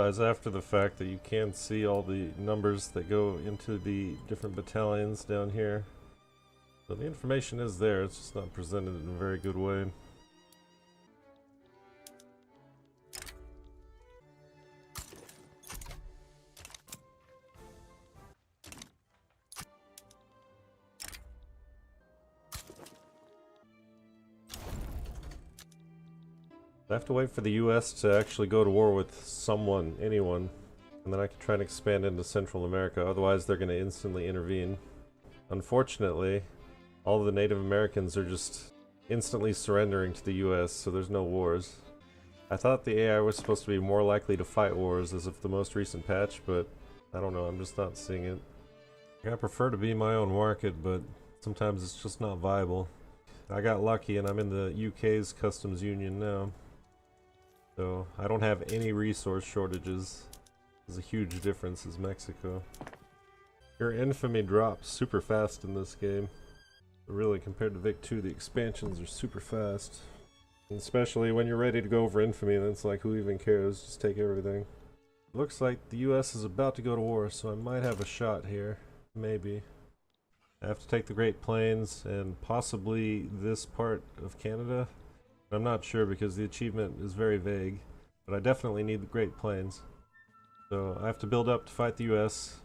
realize after the fact that you can see all the numbers that go into the different battalions down here. So the information is there, it's just not presented in a very good way. I have to wait for the US to actually go to war with someone, anyone, and then I can try and expand into Central America, otherwise they're going to instantly intervene. Unfortunately, all of the Native Americans are just instantly surrendering to the US, so there's no wars. I thought the AI was supposed to be more likely to fight wars as of the most recent patch, but I don't know, I'm just not seeing it. I prefer to be my own market, but sometimes it's just not viable. I got lucky and I'm in the UK's customs union now. So I don't have any resource shortages. There's a huge difference as Mexico. Your infamy drops super fast in this game. But really, compared to Vic 2, the expansions are super fast. And especially when you're ready to go over infamy, then it's like, who even cares? Just take everything. Looks like the US is about to go to war, so I might have a shot here. Maybe. I have to take the Great Plains and possibly this part of Canada. I'm not sure because the achievement is very vague, but I definitely need the Great Plains. So I have to build up to fight the US,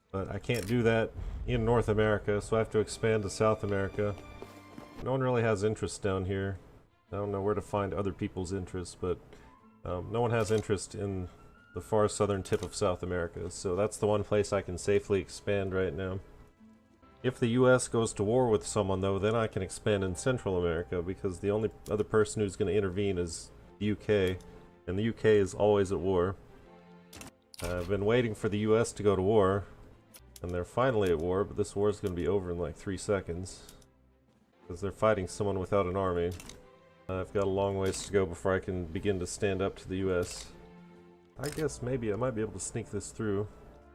but I can't do that in North America, so I have to expand to South America. No one really has interest down here. I don't know where to find other people's interests, but no one has interest in the far southern tip of South America, so that's the one place I can safely expand right now. If the US goes to war with someone though, then I can expand in Central America because the only other person who's going to intervene is the UK, and the UK is always at war. I've been waiting for the US to go to war, and they're finally at war, but this war is going to be over in like 3 seconds. Because they're fighting someone without an army. I've got a long ways to go before I can begin to stand up to the US. I guess maybe I might be able to sneak this through.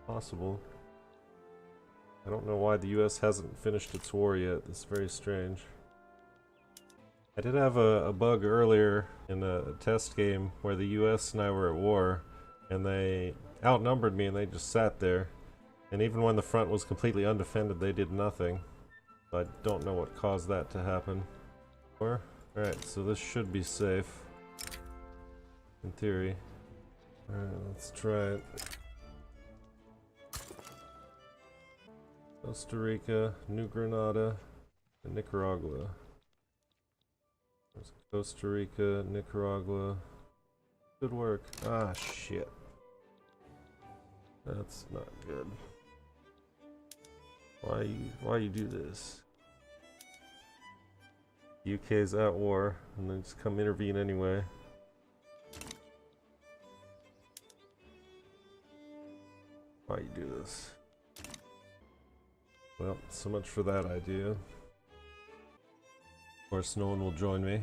Possible. I don't know why the US hasn't finished its war yet. It's very strange. I did have a bug earlier in a test game where the US and I were at war, and they outnumbered me and they just sat there. And even when the front was completely undefended, they did nothing. So I don't know what caused that to happen. Alright, so this should be safe. In theory. Alright, let's try it. Costa Rica, New Granada, and Nicaragua. There's Costa Rica, Nicaragua. Good work. Ah, shit. That's not good. Why you do this? UK's at war, and then just come intervene anyway. Why you do this? Well, so much for that idea. Of course, no one will join me.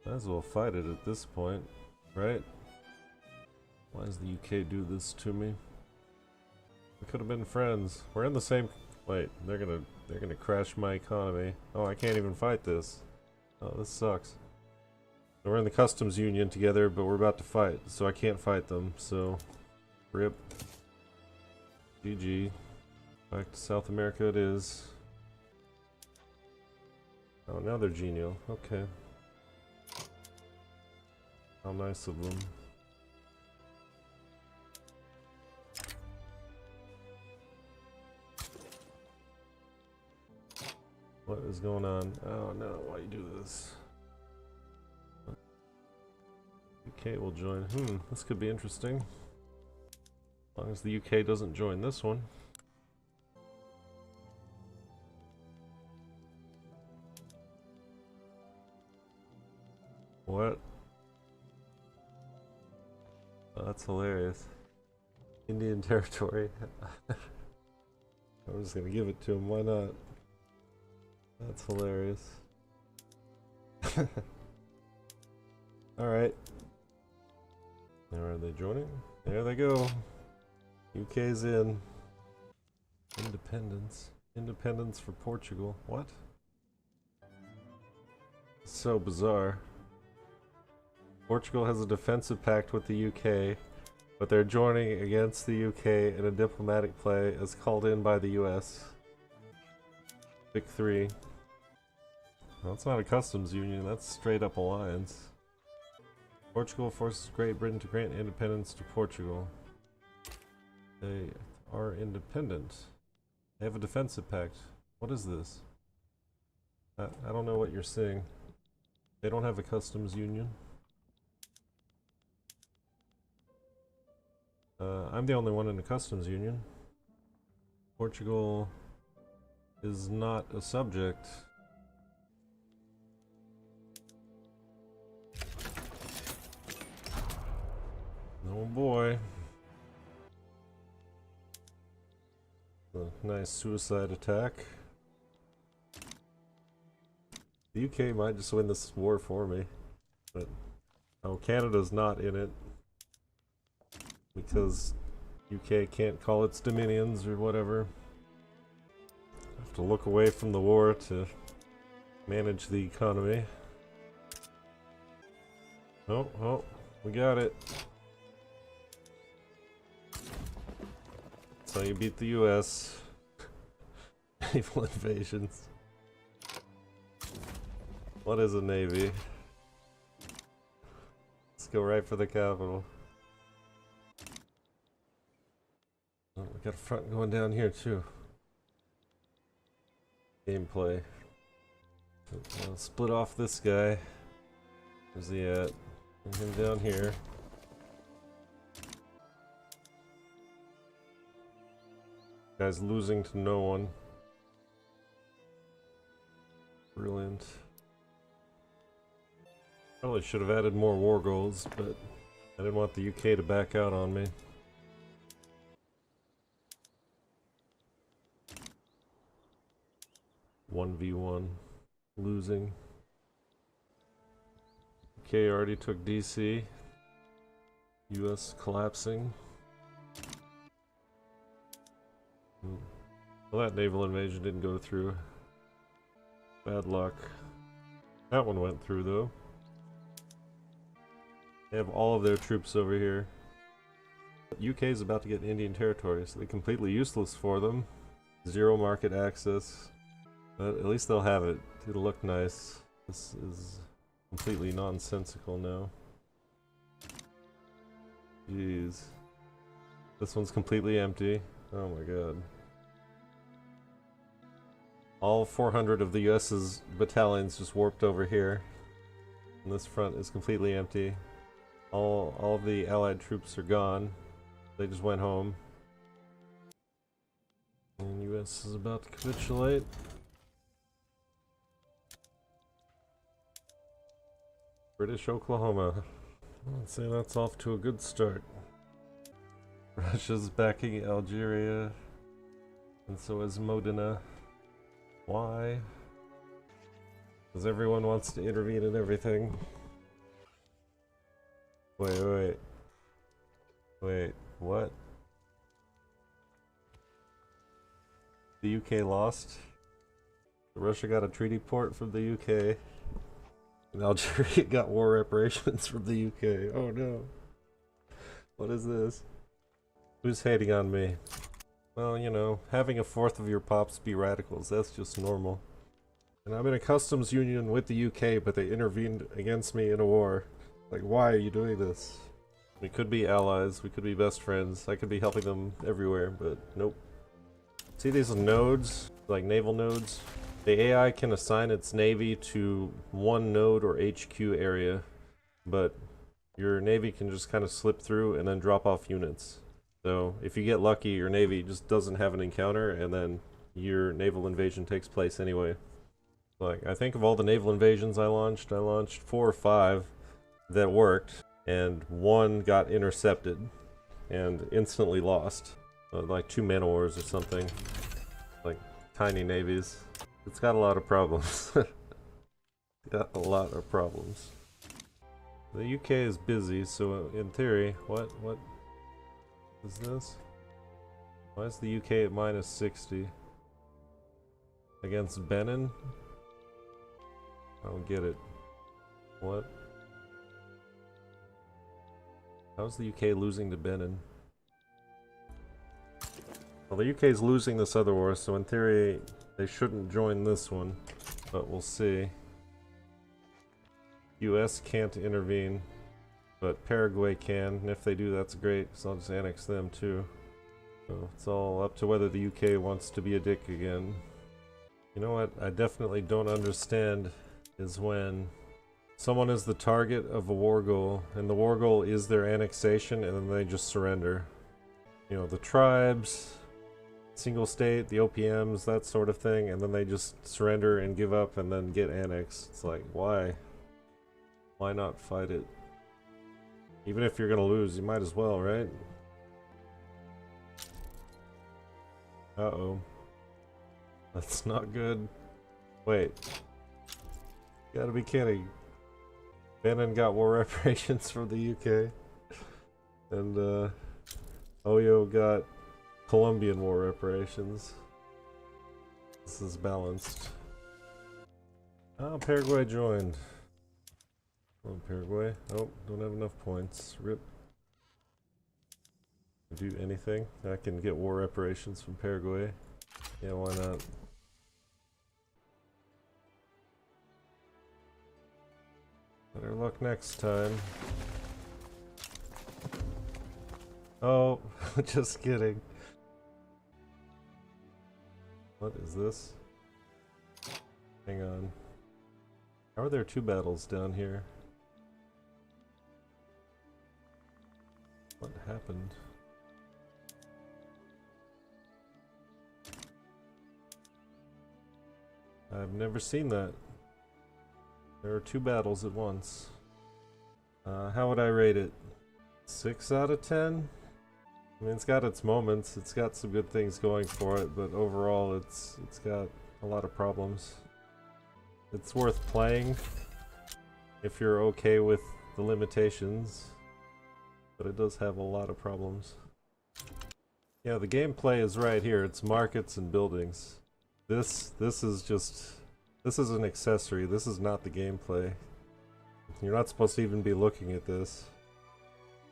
Might as well fight it at this point, right? Why does the UK do this to me? We could have been friends. We're in the same... Wait, they're gonna crash my economy. Oh, I can't even fight this. Oh, this sucks. So we're in the customs union together, but we're about to fight, so I can't fight them, so... RIP. GG. Back to South America it is. Oh, now they're genial. Okay. How nice of them. What is going on? Oh no, why you do this? UK will join. This could be interesting. As long as the UK doesn't join this one. What? Oh, that's hilarious. Indian territory. I'm just gonna give it to him, why not? That's hilarious. Alright. Now are they joining? There they go. UK's in. Independence. Independence for Portugal. What? So bizarre. Portugal has a defensive pact with the UK, But they're joining against the UK in a diplomatic play as called in by the US. Pick 3. Well, that's not a customs union, that's straight up alliance. Portugal forces Great Britain to grant independence to Portugal. They are independent. They have a defensive pact. What is this? I don't know what you're seeing. They don't have a customs union. I'm the only one in the customs union. Portugal is not a subject. Oh boy. A nice suicide attack. The UK might just win this war for me, but oh, Canada's not in it because UK can't call its dominions or whatever. I have to look away from the war to manage the economy. Oh, we got it. That's how you beat the US. Naval invasions. What is a navy? Let's go right for the capital. Oh, we got a front going down here too. Gameplay. I'll split off this guy. Where's he at? Bring him down here. Guy's losing to no one. Brilliant. Probably should have added more war goals, but I didn't want the UK to back out on me. One v one, losing. UK already took DC. US collapsing. Well, that naval invasion didn't go through. Bad luck. That one went through though. They have all of their troops over here. UK is about to get Indian territory, so they're completely useless for them. Zero market access. But at least they'll have it. It'll look nice. This is completely nonsensical now. Jeez. This one's completely empty. Oh my god. All 400 of the US's battalions just warped over here. And this front is completely empty. All of the allied troops are gone. They just went home. And US is about to capitulate. British Oklahoma. I'd say that's off to a good start. Russia's backing Algeria. And so is Modena. Why? Because everyone wants to intervene in everything. Wait, what? The UK lost? Russia got a treaty port from the UK. And Algeria got war reparations from the UK. Oh no. What is this? Who's hating on me? Well, you know, having a fourth of your pops be radicals, that's just normal. And I'm in a customs union with the UK, but they intervened against me in a war. Like, why are you doing this? We could be allies, we could be best friends, I could be helping them everywhere, but nope. See these nodes, like naval nodes? The AI can assign its navy to one node or HQ area, but your navy can just kind of slip through and then drop off units. So if you get lucky, your navy just doesn't have an encounter, and then your naval invasion takes place anyway. Like, I think of all the naval invasions I launched 4 or 5 that worked, and 1 got intercepted and instantly lost. Like 2 man o' wars or something. Like tiny navies. It's got a lot of problems. Got a lot of problems. The UK is busy, so in theory, what is this? Why is the UK at minus 60? Against Benin? I don't get it. What? How's the UK losing to Benin? Well, the UK is losing this other war, so in theory they shouldn't join this one, but we'll see. US can't intervene, but Paraguay can, and if they do, that's great, because I'll just annex them too. So it's all up to whether the UK wants to be a dick again. You know what I definitely don't understand is when someone is the target of a war goal, and the war goal is their annexation, and then they just surrender. You know, the tribes, single state, the OPMs, that sort of thing, and then they just surrender and give up and then get annexed. It's like, why? Why not fight it? Even if you're gonna lose, you might as well, right? Uh-oh. That's not good. Wait. You gotta be kidding. Benin got war reparations from the UK. And, Oyo got Colombian war reparations. This is balanced. Oh, Paraguay joined. Oh, Paraguay. Oh, don't have enough points. RIP. Do anything? I can get war reparations from Paraguay. Yeah, why not? Better luck next time. Oh, just kidding. What is this? Hang on. How are there two battles down here? What happened? I've never seen that. There are two battles at once. How would I rate it? 6 out of 10? I mean, it's got its moments, it's got some good things going for it, but overall it's got a lot of problems. It's worth playing if you're okay with the limitations, but it does have a lot of problems. Yeah, the gameplay is right here. It's markets and buildings. This is an accessory. This is not the gameplay. You're not supposed to even be looking at this.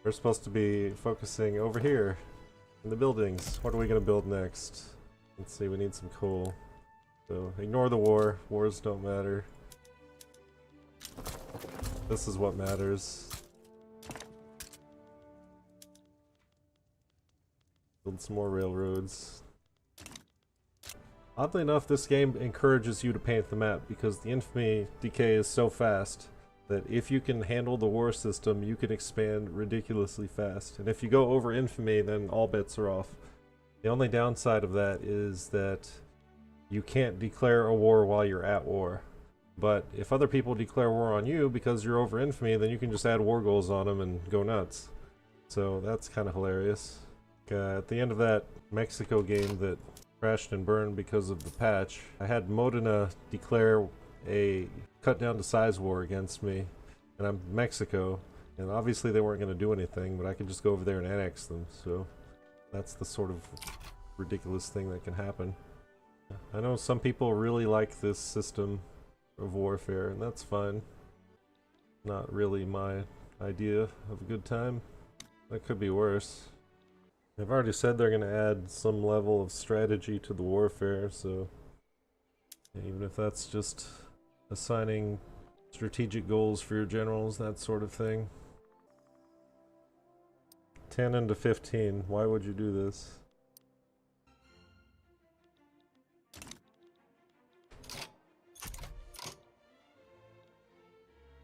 We're supposed to be focusing over here in the buildings. What are we gonna build next? Let's see, we need some coal. So ignore the war. Wars don't matter. This is what matters. Build some more railroads. Oddly enough, this game encourages you to paint the map because the infamy decay is so fast that if you can handle the war system, you can expand ridiculously fast. And if you go over infamy, then all bets are off. The only downside of that is that you can't declare a war while you're at war. But if other people declare war on you because you're over infamy, then you can just add war goals on them and go nuts. So that's kind of hilarious. At the end of that Mexico game that crashed and burned because of the patch, I had Modena declare a cut down to size war against me, and I'm Mexico, and obviously they weren't going to do anything, but I could just go over there and annex them, so that's the sort of ridiculous thing that can happen. I know some people really like this system of warfare, and that's fine. Not really my idea of a good time. That could be worse. They've already said they're going to add some level of strategy to the warfare, so even if that's just assigning strategic goals for your generals, that sort of thing. 10 into 15, why would you do this?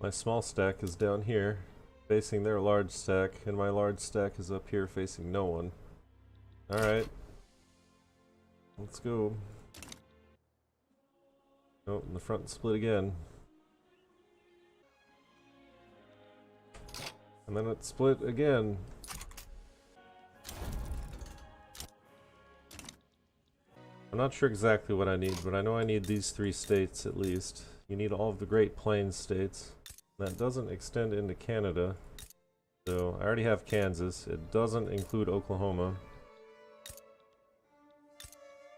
My small stack is down here, facing their large stack, and my large stack is up here facing no one. Alright. Let's go. Oh, and the front split again. And then it split again. I'm not sure exactly what I need, but I know I need these 3 states at least. You need all of the Great Plains states. That doesn't extend into Canada. So I already have Kansas. It doesn't include Oklahoma.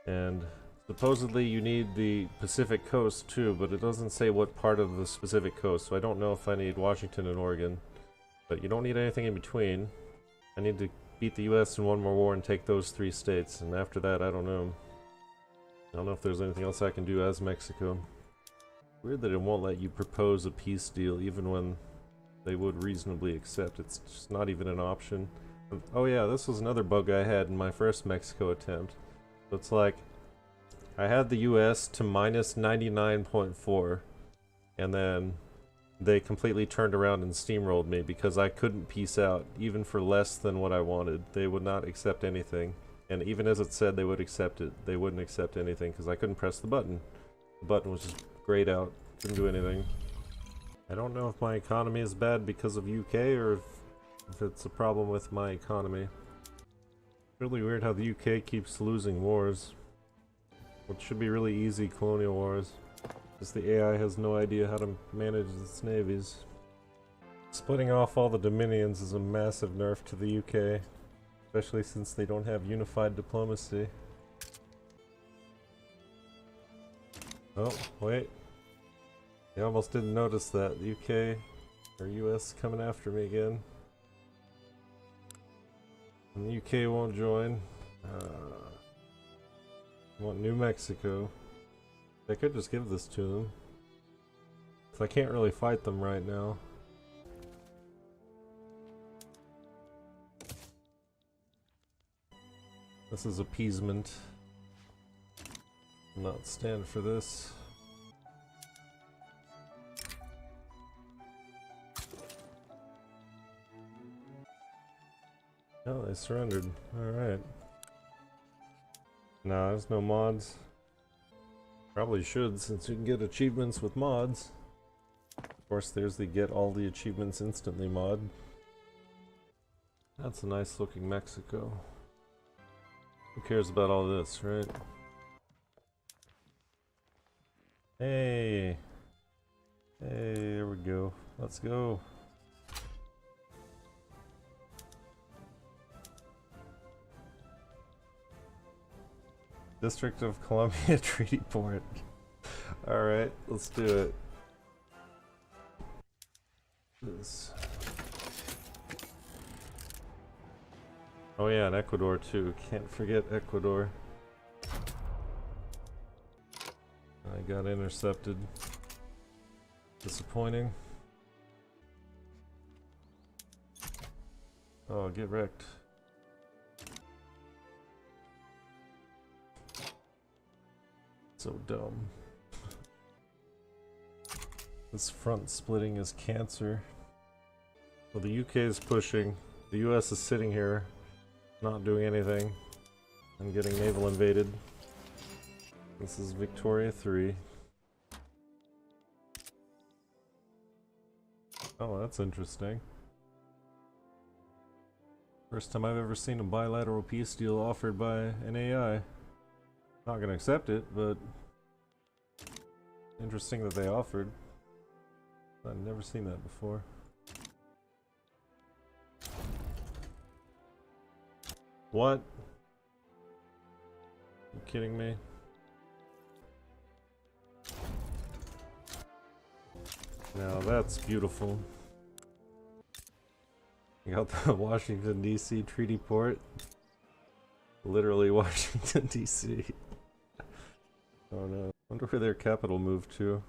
And supposedly you need the Pacific Coast too, but it doesn't say what part of the Pacific Coast, so I don't know if I need Washington and Oregon. But you don't need anything in between. I need to beat the US in one more war and take those 3 states, and after that, I don't know. I don't know if there's anything else I can do as Mexico. Weird that it won't let you propose a peace deal even when they would reasonably accept. It's just not even an option. Oh yeah, this was another bug I had in my first Mexico attempt. So it's like, I had the US to minus 99.4, and then they completely turned around and steamrolled me because I couldn't peace out, even for less than what I wanted. They would not accept anything. And even as it said they would accept it, they wouldn't accept anything because I couldn't press the button. The button was just grayed out, didn't do anything. I don't know if my economy is bad because of UK or if it's a problem with my economy. Really weird how the UK keeps losing wars. What should be really easy colonial wars. Because the AI has no idea how to manage its navies. Splitting off all the dominions is a massive nerf to the UK. Especially since they don't have unified diplomacy. Oh, wait. I almost didn't notice that. The UK or US coming after me again. And the UK won't join. I want New Mexico. I could just give this to them. So I can't really fight them right now. This is appeasement. I'll not stand for this. Oh, they surrendered. Alright. No, there's no mods. Probably should, since you can get achievements with mods. Of course, there's the get all the achievements instantly mod. That's a nice looking Mexico. Who cares about all this, right? Hey! Hey, there we go. Let's go. District of Columbia Treaty Port. Alright, let's do it. This. Oh yeah, and Ecuador too. Can't forget Ecuador. I got intercepted. Disappointing. Oh, get wrecked. So dumb. This front splitting is cancer. Well, the UK is pushing. The US is sitting here, not doing anything, and getting naval invaded. This is Victoria 3. Oh, that's interesting. First time I've ever seen a bilateral peace deal offered by an AI. Not gonna accept it, but interesting that they offered. I've never seen that before. What? You kidding me? Now that's beautiful. You got the Washington DC treaty port. Literally Washington DC. Oh no. Wonder where their capital moved to.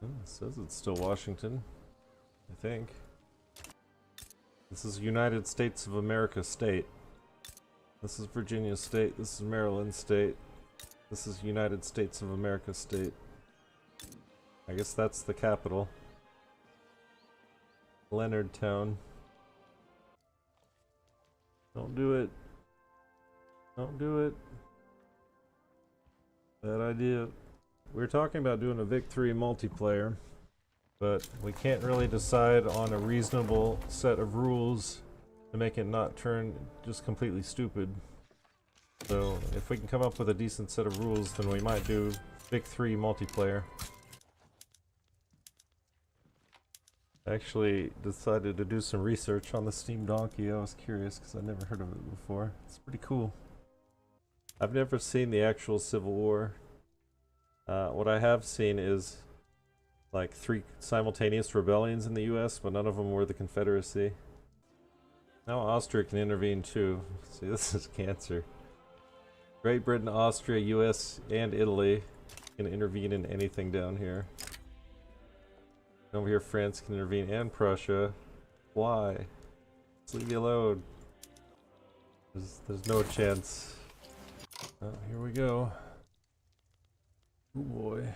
Oh, it says it's still Washington. I think. This is United States of America State. This is Virginia State. This is Maryland State. This is United States of America State. I guess that's the capital. Leonardtown. Don't do it. Don't do it. Bad idea. We're talking about doing a Vic 3 multiplayer, but we can't really decide on a reasonable set of rules to make it not turn just completely stupid. So if we can come up with a decent set of rules, then we might do Vic 3 multiplayer. I actually decided to do some research on the Steam Donkey. I was curious because I'd never heard of it before. It's pretty cool. I've never seen the actual Civil War. What I have seen is like 3 simultaneous rebellions in the US, but none of them were the Confederacy. Now Austria can intervene too. See, this is cancer. Great Britain, Austria, US, and Italy can intervene in anything down here. Over here, France can intervene, and Prussia. Why? Just leave me alone. There's no chance. Oh, here we go. Oh boy.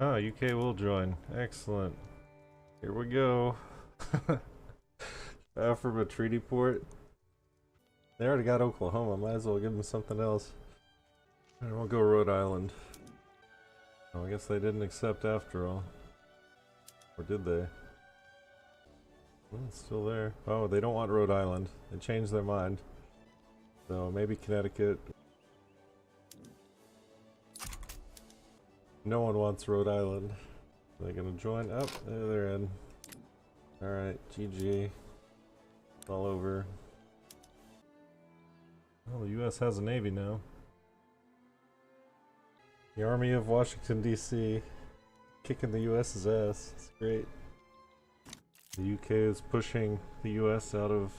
Oh, UK will join. Excellent. Here we go. From a treaty port. They already got Oklahoma. Might as well give them something else. And we'll go Rhode Island. Oh, I guess they didn't accept after all. Or did they? Well, it's still there. Oh, they don't want Rhode Island. They changed their mind. So maybe Connecticut. No one wants Rhode Island. Are they gonna join? Oh, there they're in. Alright, GG. It's all over. Well, the US has a navy now. The Army of Washington, D.C. kicking the US's ass. It's great. The UK is pushing the US out of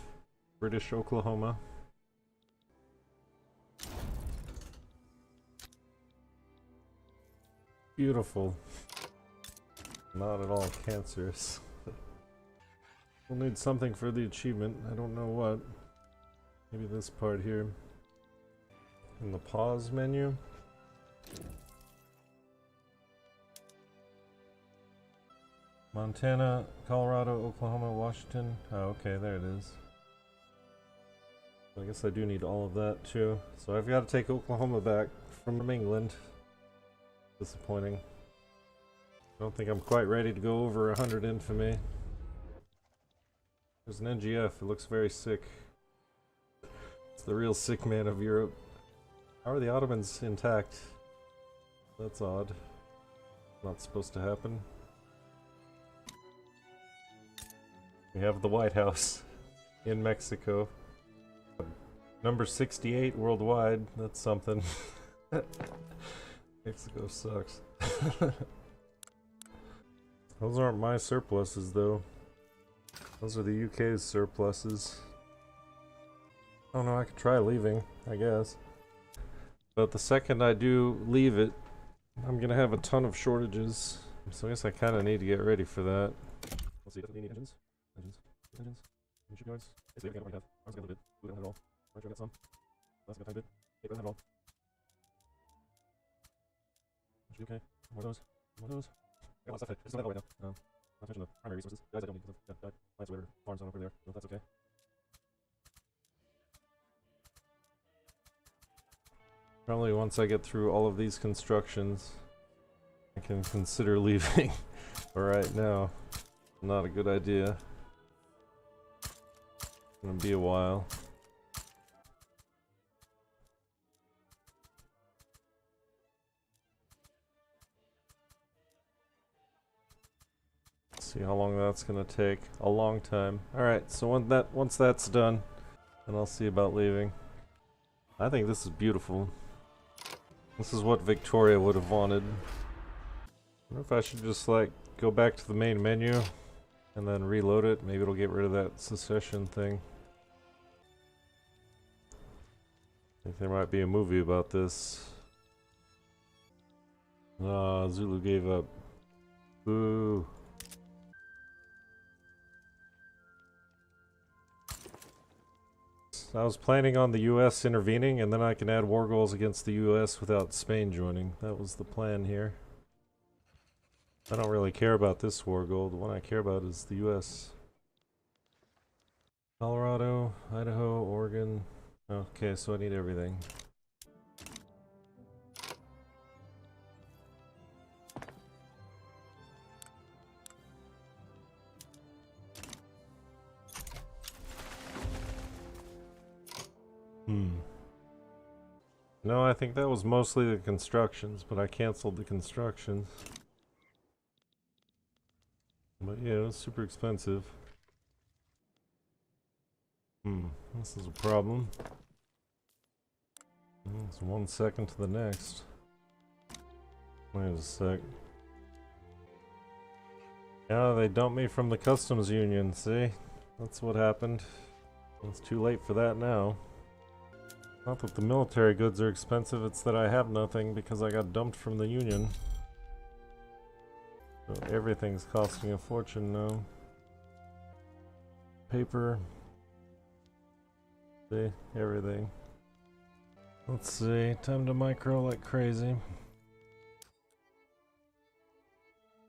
British Oklahoma. Beautiful. Not at all cancerous. We'll need something for the achievement. I don't know what. Maybe this part here. In the pause menu. Montana, Colorado, Oklahoma, Washington. Oh, okay, there it is. I guess I do need all of that too. So I've got to take Oklahoma back from England. Disappointing. I don't think I'm quite ready to go over 100 infamy. There's an NGF. It looks very sick. It's the real sick man of Europe. How are the Ottomans intact? That's odd. Not supposed to happen. We have the White House in Mexico. Number 68 worldwide. That's something. Mexico sucks. Those aren't my surpluses though. Those are the UK's surpluses. Oh no, I could try leaving, I guess. But the second I do leave it, I'm gonna have a ton of shortages. So I guess I kinda need to get ready for that. Let's see, definitely need engines. Engines. Ship yards. Basically everything I already have. Ours got a little bit. Blue don't have it all. Orange got some. That's got a tiny bit. Paper doesn't have it all. Should be okay. More of those. More of those. I got a lot of stuff. I just don't have it right now. Not to mention the primary resources. Guys I don't need because I've got plants or whatever. Farms on over there. So that's okay. Probably once I get through all of these constructions, I can consider leaving. But right now, not a good idea. It's gonna be a while. See how long that's gonna take. A long time. Alright, so once that's done, then I'll see about leaving. I think this is beautiful. This is what Victoria would have wanted. I wonder if I should just like go back to the main menu and then reload it. Maybe it'll get rid of that secession thing. I think there might be a movie about this. Ah, Zulu gave up. Boo. I was planning on the US intervening, and then I can add war goals against the US without Spain joining. That was the plan here. I don't really care about this war goal. The one I care about is the US. Colorado, Idaho, Oregon. Okay, so I need everything. No, I think that was mostly the constructions, but I canceled the constructions. But yeah, it was super expensive. This is a problem. It's 1 second to the next. Wait a sec. Yeah, they dumped me from the customs union, see? That's what happened. It's too late for that now. Not that the military goods are expensive, it's that I have nothing because I got dumped from the union. So everything's costing a fortune now. Paper. See, everything. Let's see, time to micro like crazy.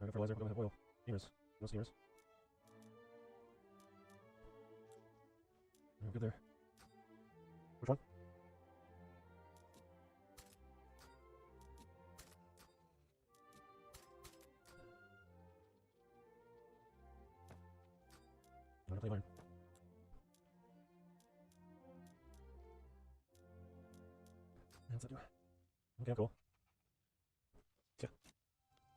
Fertilizer, we don't have oil. Steamers. No steamers. We're good there. Which one? I'm gonna play mine. What's that do? Okay, cool. Yeah.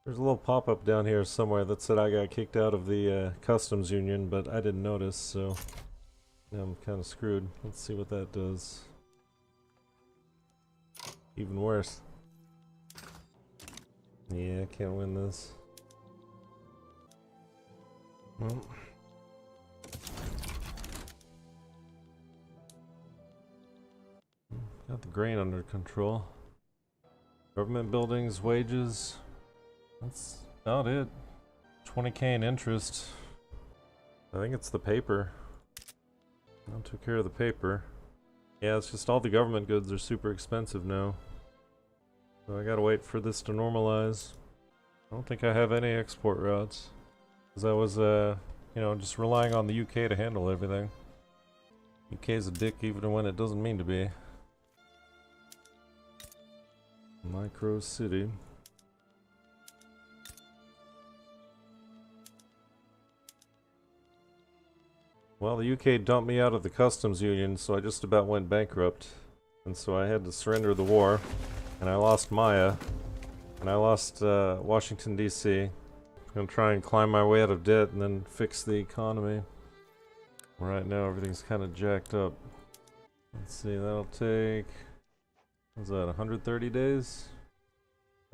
There's a little pop-up down here somewhere that said I got kicked out of the customs union, but I didn't notice, so now I'm kind of screwed. Let's see what that does. Even worse. Yeah, I can't win this. Well. Got the grain under control. Government buildings, wages. That's about it. 20k in interest. I think it's the paper. I took care of the paper. Yeah, it's just all the government goods are super expensive now. So I gotta wait for this to normalize. I don't think I have any export routes. Because I was, you know, just relying on the UK to handle everything. UK's a dick even when it doesn't mean to be. Micro city. Well, the UK dumped me out of the customs union, so I just about went bankrupt. And so I had to surrender the war. And I lost Maya. And I lost Washington, D.C. I'm gonna try and climb my way out of debt and then fix the economy. Right now everything's kind of jacked up. Let's see, that'll take... what's that, 130 days?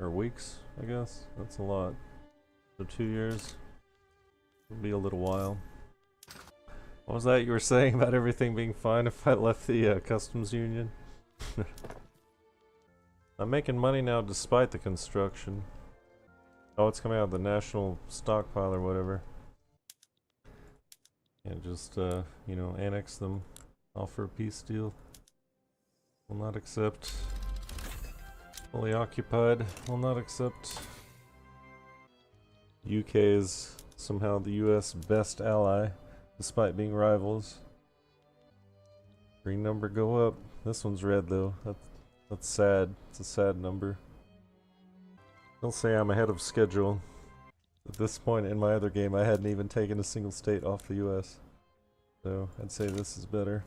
Or weeks, I guess? That's a lot. So 2 years. It'll be a little while. What was that you were saying about everything being fine if I left the customs union? I'm making money now despite the construction. Oh, it's coming out of the national stockpile or whatever. And just, you know, annex them. Offer a peace deal. Will not accept. Fully occupied. Will not accept. UK is somehow the US best ally, despite being rivals. Green number go up. This one's red though. That's sad. It's a sad number. I'll say I'm ahead of schedule. At this point in my other game, I hadn't even taken a single state off the US. So I'd say this is better.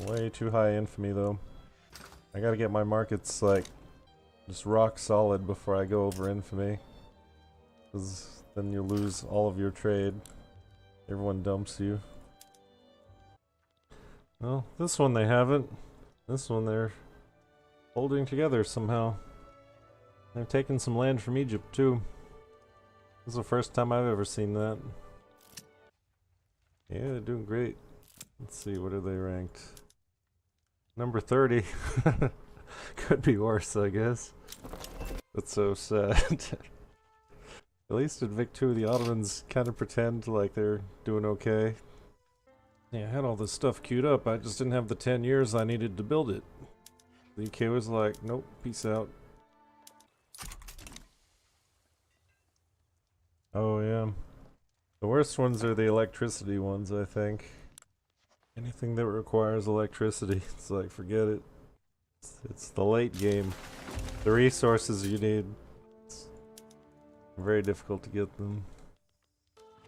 Way too high infamy though. I gotta get my markets like just rock solid before I go over infamy. Because then you lose all of your trade. Everyone dumps you. Well, this one they haven't. This one they're holding together somehow. They've taken some land from Egypt too. This is the first time I've ever seen that. Yeah, they're doing great. Let's see, what are they ranked? Number 30. Could be worse, I guess. That's so sad. At least in Vic 2, the Ottomans kind of pretend like they're doing okay. Yeah, I had all this stuff queued up, I just didn't have the 10 years I needed to build it. The UK was like, nope, peace out. Oh yeah. The worst ones are the electricity ones, I think. Anything that requires electricity, it's like, forget it. It's the late game. The resources you need, it's very difficult to get them.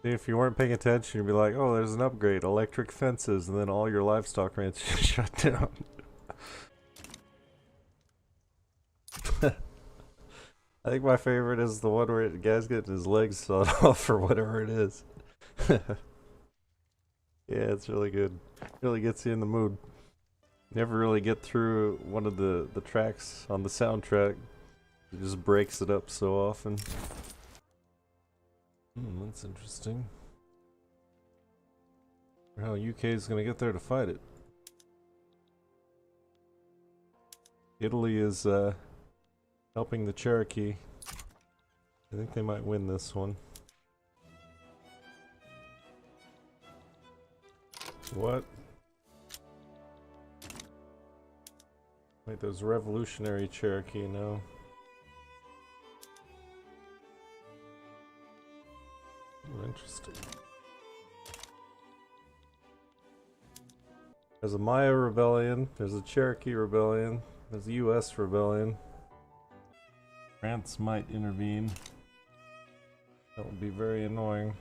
See, if you weren't paying attention, you'd be like, oh, there's an upgrade, electric fences, and then all your livestock ranches shut down. I think my favorite is the one where the guy's getting his legs sawed off or whatever it is. Yeah, it's really good. Really gets you in the mood. Never really get through one of the tracks on the soundtrack. It just breaks it up so often. That's interesting. How UK is gonna get there to fight it. Italy is helping the Cherokee. I think they might win this one. What? Wait, there's revolutionary Cherokee now. Oh, interesting. There's a Maya rebellion, there's a Cherokee rebellion, there's a US rebellion. France might intervene. That would be very annoying.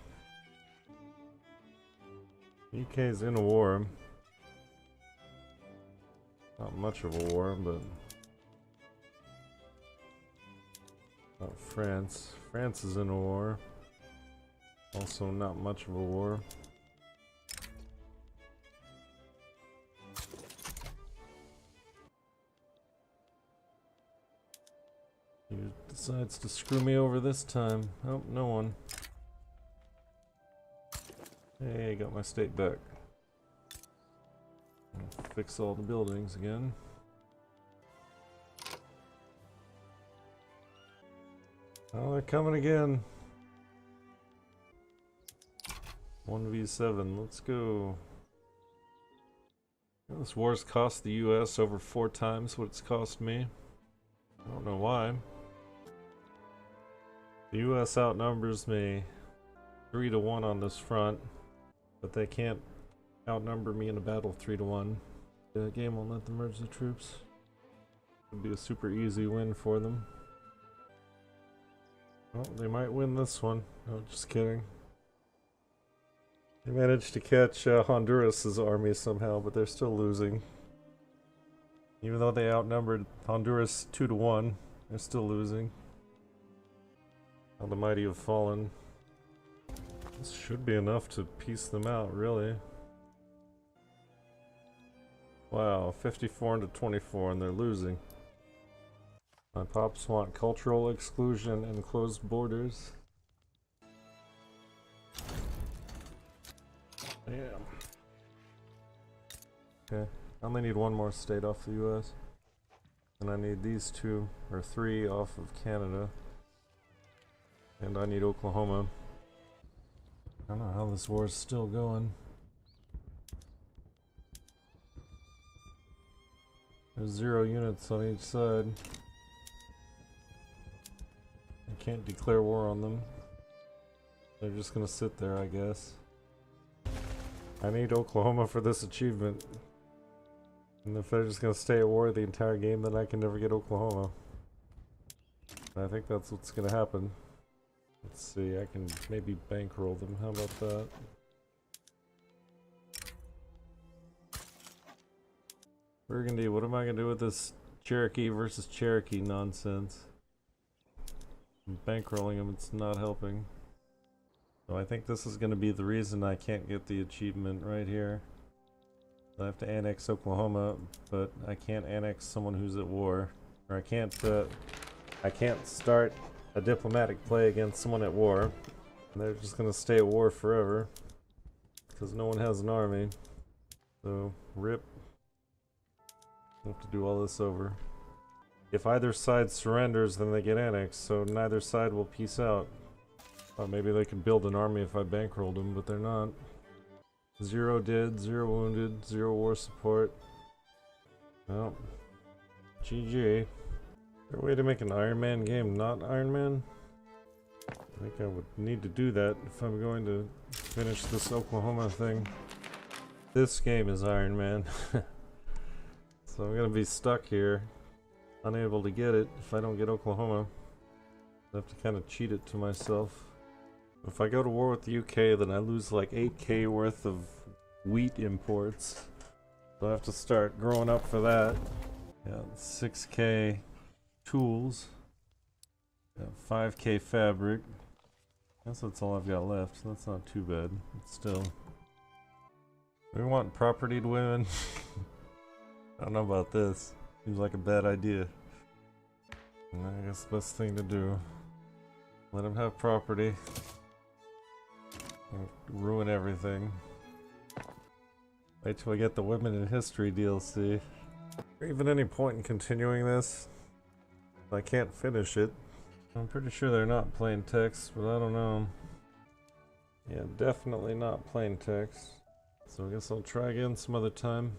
UK is in a war. Not much of a war, but not France. France is in a war. Also not much of a war. He decides to screw me over this time. Oh, no one. Hey, got my state back. Fix all the buildings again. Oh, they're coming again. 1v7, let's go. This war's cost the US over 4 times what it's cost me. I don't know why. The US outnumbers me 3-1 on this front, but they can't outnumber me in a battle 3-1. The game won't let them merge the troops. Would be a super easy win for them. Well, they might win this one. No, just kidding. They managed to catch Honduras's army somehow, but they're still losing. Even though they outnumbered Honduras 2-1, they're still losing. How the mighty have fallen. This should be enough to piece them out, really. Wow, 54-24, and they're losing. My pops want cultural exclusion and closed borders. Damn. Okay, I only need one more state off the US. And I need these 2 or 3 off of Canada. And I need Oklahoma. I don't know how this war is still going. There's 0 units on each side. I can't declare war on them. They're just gonna sit there, I guess. I need Oklahoma for this achievement. And if they're just gonna stay at war the entire game, then I can never get Oklahoma. And I think that's what's gonna happen. Let's see, I can maybe bankroll them. How about that? Burgundy, what am I gonna do with this Cherokee versus Cherokee nonsense? I'm bankrolling them, it's not helping. So I think this is gonna be the reason I can't get the achievement right here. I have to annex Oklahoma, but I can't annex someone who's at war. Or I can't start a diplomatic play against someone at war. And they're just gonna stay at war forever. Because no one has an army. So, rip. I have to do all this over. If either side surrenders, then they get annexed, so neither side will peace out. Thought maybe they could build an army if I bankrolled them, but they're not. 0 dead, 0 wounded, 0 war support. Well, GG. Is there a way to make an Iron Man game not Iron Man? I think I would need to do that if I'm going to finish this Oklahoma thing. This game is Iron Man. So I'm gonna be stuck here, unable to get it if I don't get Oklahoma. I have to kind of cheat it to myself. If I go to war with the UK, then I lose like 8k worth of wheat imports. So I have to start growing up for that. Yeah, 6k tools. Yeah, 5k fabric. I guess that's all I've got left, so that's not too bad. But still. We want propertied women. I don't know about this. Seems like a bad idea. And I guess the best thing to do. Let him have property. And ruin everything. Wait till we get the Women in History DLC. Is there even any point in continuing this? I can't finish it. I'm pretty sure they're not plain text, but I don't know. Yeah, definitely not plain text. So I guess I'll try again some other time.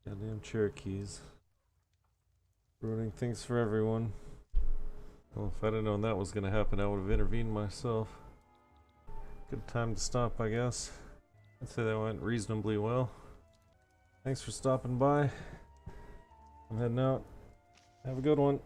Goddamn Cherokees. Ruining things for everyone. Well, if I'd have known that was gonna happen, I would have intervened myself. Good time to stop, I guess. I'd say that went reasonably well. Thanks for stopping by. I'm heading out. Have a good one.